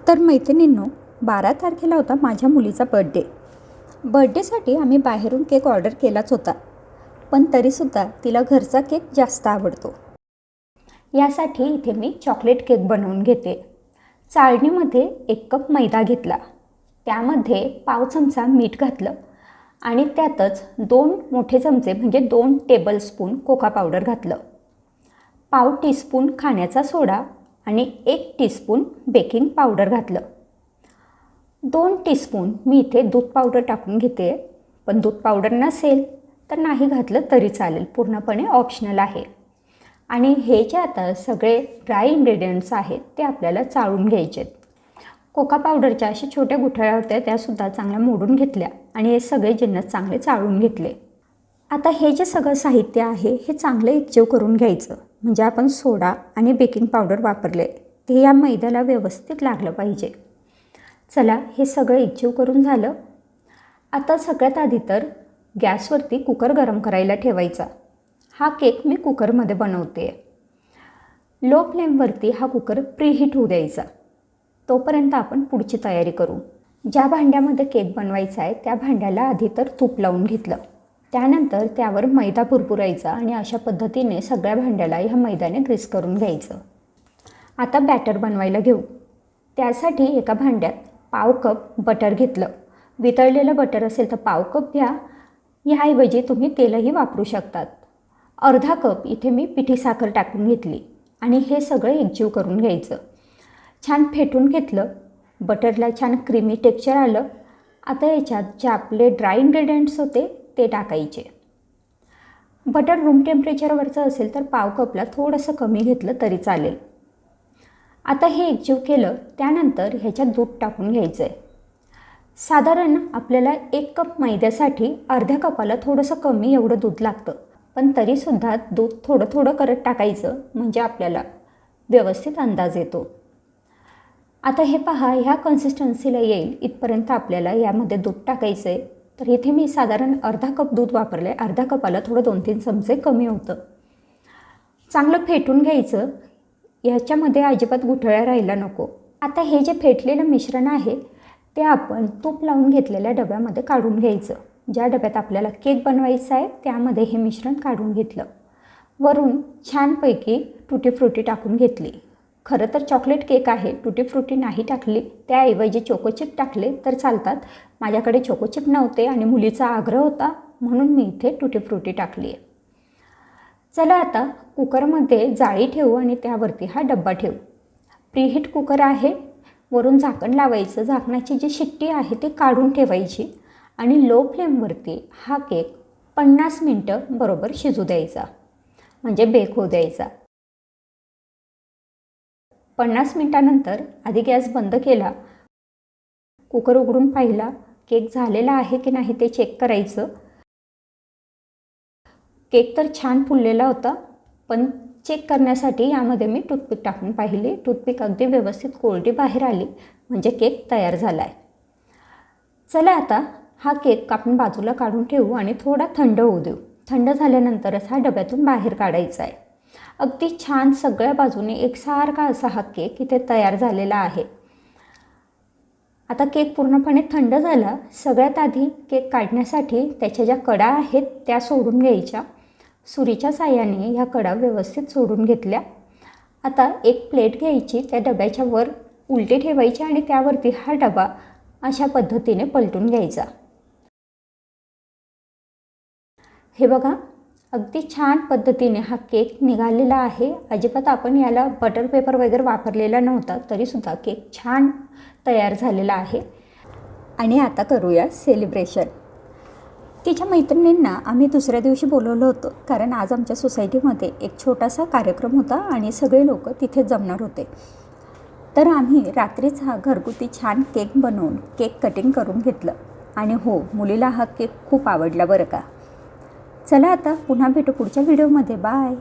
तर मैत्रिणींनो, 12 तारखेला होता माझ्या मुलीचा बर्थडेसाठी आम्ही बाहेरून केक ऑर्डर केलाच होता, पण तरीसुद्धा तिला घरचा केक जास्त आवडतो. यासाठी इथे मी चॉकलेट केक बनवून घेते. चाळणीमध्ये 1 कप मैदा घेतला, त्यामध्ये पाव चमचा मीठ घातलं आणि त्यातच 2 मोठे चमचे म्हणजे 2 टेबलस्पून कोका पावडर घातलं, पाव टीस्पून खाण्याचा सोडा आणि 1 टीस्पून बेकिंग पावडर घातलं. 2 टीस्पून मी इथे दूध पावडर टाकून घेते, पण दूध पावडर नसेल तर नाही घातलं तरी चालेल, पूर्णपणे ऑप्शनल आहे. आणि हे जे आता सगळे ड्राय इंग्रेडियंट्स आहेत ते आपल्याला चाळून घ्यायचे आहेत. कोका पावडरच्या अशा छोट्या गुठळ्या होत्या, त्यासुद्धा चांगल्या मोडून घेतल्या आणि हे सगळे जिन्नस चांगले चाळून घेतले. आता हे जे सगळं साहित्य आहे हे चांगलं एकजीव करून घ्यायचं, म्हणजे आपण सोडा आणि बेकिंग पावडर वापरले ते या मैद्याला व्यवस्थित लागलं पाहिजे. चला, हे सगळं एकजीव करून झालं. आता सगळ्यात आधी तर गॅसवरती कुकर गरम करायला ठेवायचा. हा केक मी कुकरमध्ये बनवते. लो फ्लेमवरती हा कुकर प्रीहीट होऊ द्यायचा. तोपर्यंत आपण पुढची तयारी करू. ज्या भांड्यामध्ये केक बनवायचा आहे त्या भांड्याला आधी तर तूप लावून घेतलं, त्यानंतर त्यावर मैदा पुरपुरायचा आणि अशा पद्धतीने सगळ्या भांड्याला ह्या मैद्याने ग्रीस करून घ्यायचं. आता बॅटर बनवायला घेऊ. त्यासाठी एका भांड्यात पाव कप बटर घेतलं. वितळलेलं बटर असेल तर पाव कप घ्या, ह्याऐवजी तुम्ही तेलही वापरू शकतात. अर्धा कप इथे मी पिठी साखर टाकून घेतली आणि हे सगळं एकजीव करून घ्यायचं. छान फेटून घेतलं. बटरला छान क्रीमी टेक्स्चर आलं. आता याच्यात जे आपले ड्राय इंग्रेडियंट्स होते ते टाकायचे. बटर रूम टेम्परेचरवरचं असेल तर पाव कपला थोडंसं कमी घेतलं तरी चालेल. आता हे एकजीव केलं, त्यानंतर ह्याच्यात दूध टाकून घ्यायचं आहे. साधारण आपल्याला 1 कप मैद्यासाठी अर्ध्या कपाला थोडंसं कमी एवढं दूध लागतं, पण तरीसुद्धा दूध थोडं थोडं करत टाकायचं, म्हणजे आपल्याला व्यवस्थित अंदाज येतो. आता हे पहा, ह्या कन्सिस्टन्सीला येईल इथपर्यंत आपल्याला यामध्ये दूध टाकायचं आहे. तर इथे मी साधारण अर्धा कप दूध वापरले, अर्ध्या कपाला थोडं 2-3 चमचे कमी होतं. चांगलं फेटून घ्यायचं, ह्याच्यामध्ये अजिबात गुठळ्या राहायला नको. आता हे जे फेटलेलं मिश्रण आहे ते आपण तूप लावून घेतलेल्या डब्यामध्ये काढून घ्यायचं. ज्या डब्यात आपल्याला केक बनवायचा आहे त्यामध्ये हे मिश्रण काढून घेतलं. वरून छानपैकी टुटी फ्रुटी टाकून घेतली. खरं तर चॉकलेट केक आहे, टुटी फ्रुटी नाही टाकली, त्याऐवजी चोकोचिप टाकले तर चालतात. माझ्याकडे चोकोचिप नव्हते आणि मुलीचा आग्रह होता म्हणून मी इथे टुटी फ्रुटी टाकली आहे. चला, आता कुकरमध्ये जाळी ठेवू आणि त्यावरती हा डब्बा ठेवू. प्रीहीट कुकर आहे. वरून झाकण लावायचं. झाकणाची जी शिट्टी आहे ती काढून ठेवायची आणि लो फ्लेमवरती हा केक 50 मिनटं बरोबर शिजू द्यायचा, म्हणजे बेक होऊ द्यायचा. 50 मिनटानंतर आधी गॅस बंद केला, कुकर उघडून पाहिला, केक झालेला आहे की नाही ते चेक करायचं. केक तर छान फुललेला होता, पण चेक करण्यासाठी यामध्ये मी टूथपिक टाकून पाहिली. टूथपिक अगदी व्यवस्थित कोरडी बाहेर आली, म्हणजे केक तयार झाला आहे. चला, आता हा केक आपण बाजूला काढून ठेवू आणि थोडा थंड होऊ देऊ. थंड झाल्यानंतरच हा डब्यातून बाहेर काढायचा आहे. अगदी छान सगळ्या बाजूने एकसारखा असा हा केक इथे तयार झालेला आहे. आता केक पूर्णपणे थंड झाला. सगळ्यात आधी केक काढण्यासाठी त्याच्या ज्या कडा आहेत त्या सोडून घ्यायच्या. सुरीच्या साहाय्याने ह्या कडा व्यवस्थित सोडून घेतल्या. आता एक प्लेट घ्यायची, त्या डब्याच्या वर उलटी ठेवायची आणि त्यावरती हा डबा अशा पद्धतीने पलटून घ्यायचा. हे बघा, अगदी छान पद्धतीने हा केक निघालेला आहे. अजिबात आपण याला बटर पेपर वगैरे वापरलेला नव्हता, तरीसुद्धा केक छान तयार झालेला आहे. आणि आता करूया सेलिब्रेशन. तिच्या मैत्रिणींना आम्ही दुसऱ्या दिवशी बोलवलं होतं, कारण आज आमच्या सोसायटीमध्ये एक छोटासा कार्यक्रम होता आणि सगळे लोक तिथे जमणार होते. तर आम्ही रात्रीच हा घरगुती छान केक बनवून केक कटिंग करून घेतलं. आणि हो, मुलीला हा केक खूप आवडला बरं का. चला, आता पुन्हा भेटू पुढच्या व्हिडिओमध्ये. बाय.